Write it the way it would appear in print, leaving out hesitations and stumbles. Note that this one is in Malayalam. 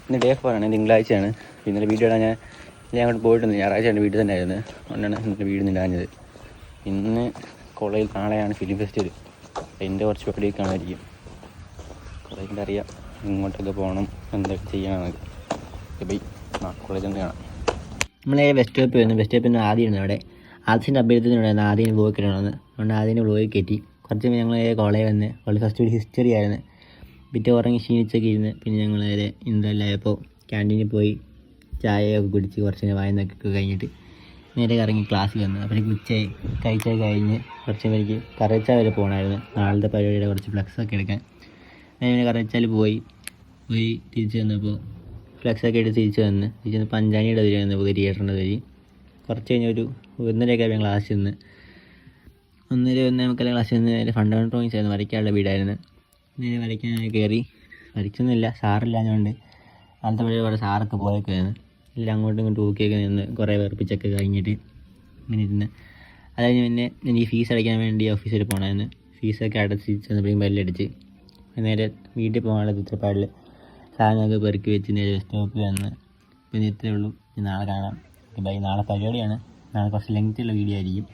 ഇന്ന് ഡേ 4 ആണ്, തിങ്കളാഴ്ചയാണ്. ഇന്നലെ വീഡിയോ ഇടാൻ ഞാൻ അങ്ങോട്ട് പോയിട്ടുണ്ട്. ഞായറാഴ്ച എൻ്റെ വീട്ടിൽ തന്നെ ആയിരുന്നു. അതുകൊണ്ടാണ് ഇന്നലെ വീഡിയോ ഇടാഞ്ഞത്. ഇന്ന് കോളേജിൽ നാളെയാണ് ഫിലിം ഫെസ്റ്റിവൽ. അതിൻ്റെ കുറച്ച് പരിപാടി കാണാതിരിക്കും. കോളേജിൽ അറിയാം ഇങ്ങോട്ടൊക്കെ പോകണം, എന്തൊക്കെ ചെയ്യണമെന്നൊക്കെ. ബൈ, കോളേജിൽ നിന്ന് കാണാം. നമ്മളെ ബസ് സ്റ്റോപ്പിൽ വന്നു. ബസ് സ്റ്റോപ്പിൽ നിന്ന് ആദ്യമാണ് അവിടെ ആദ്യത്തിൻ്റെ അഭ്യർത്ഥനയുണ്ടായിരുന്നു. ആദ്യം വ്ലോഗ് ഇടണമെന്ന്. അതുകൊണ്ട് ആദ്യം വ്ലോഗ് കയറ്റി. കുറച്ച് ഞങ്ങൾ കോളേജ് വന്ന് കോളേജ് ഫസ്റ്റ് ഹിസ്റ്ററി ആയിരുന്നു. പിറ്റേ ഉറങ്ങി ക്ഷീണിച്ചൊക്കെ ഇരുന്ന് പിന്നെ ഞങ്ങൾ നേരെ ഇന്നലെയായപ്പോൾ ക്യാൻറ്റീനിൽ പോയി ചായയൊക്കെ കുടിച്ച് കുറച്ച് നേരം വായനൊക്കെ കഴിഞ്ഞിട്ട് നേരെ ഇറങ്ങി ക്ലാസ്സിൽ വന്നു. അപ്പോഴേക്ക് ഉച്ചയായി. കഴിച്ചൊക്കെ കഴിഞ്ഞ് കുറച്ച് പേർക്ക് കറച്ചാൽ വരെ പോകണമായിരുന്നു. നാളത്തെ പരിപാടിയുടെ കുറച്ച് ഫ്ലെക്സൊക്കെ എടുക്കാൻ ഞാൻ കറച്ചാൽ പോയി തിരിച്ച് വന്നപ്പോൾ ഫ്ലെക്സൊക്കെ എടുത്ത് തിരിച്ച് വന്നപ്പോൾ അഞ്ചാനിയുടെ വരി വന്നപ്പോൾ തിയേറ്ററിൻ്റെ വരി. കുറച്ച് കഴിഞ്ഞ് ഒരു 1:30 ആയപ്പോൾ ക്ലാസ്സിൽ നിന്ന് 1:30 ക്ലാസ്സിൽ നിന്ന് നേരെ ഫണ്ടമെൻ്റൽ ഡ്രോയിങ്സ് ആയിരുന്നു, വരയ്ക്കാനുള്ള വീടായിരുന്നു. നേരെ വരയ്ക്കാനായി കയറി. വരയ്ക്കൊന്നുമില്ല, സാറില്ലാഞ്ഞുകൊണ്ട് അന്നത്തെ വഴി കുറേ സാറൊക്കെ പോയേക്കായിരുന്നു. എല്ലാം അങ്ങോട്ടും ഇങ്ങോട്ടും ഊക്കിയൊക്കെ നിന്ന് കുറേ വെറുപ്പിച്ചൊക്കെ കഴിഞ്ഞിട്ട് ഇങ്ങനെ ഇരുന്ന് അത് കഴിഞ്ഞ് പിന്നെ എനിക്ക് ഫീസ് അടയ്ക്കാൻ വേണ്ടി ഓഫീസിൽ പോകണമായിരുന്നു. ഫീസൊക്കെ അടച്ച് ചെന്നപ്പോഴേക്കും ബെല്ലടിച്ച് നേരെ വീട്ടിൽ പോകാനുള്ള ചിത്രപ്പാടിൽ സാധനമൊക്കെ പെറുക്കി വെച്ച് നേരെ സ്റ്റോപ്പിൽ വന്ന് പിന്നെ ഇത്രയേ ഉള്ളൂ. നാളെ കാണാം. ബൈ. നാളെ പരിപാടിയാണ്. നാളെ കുറച്ച് ലെങ്ത്തുള്ള വീഡിയോ ആയിരിക്കും.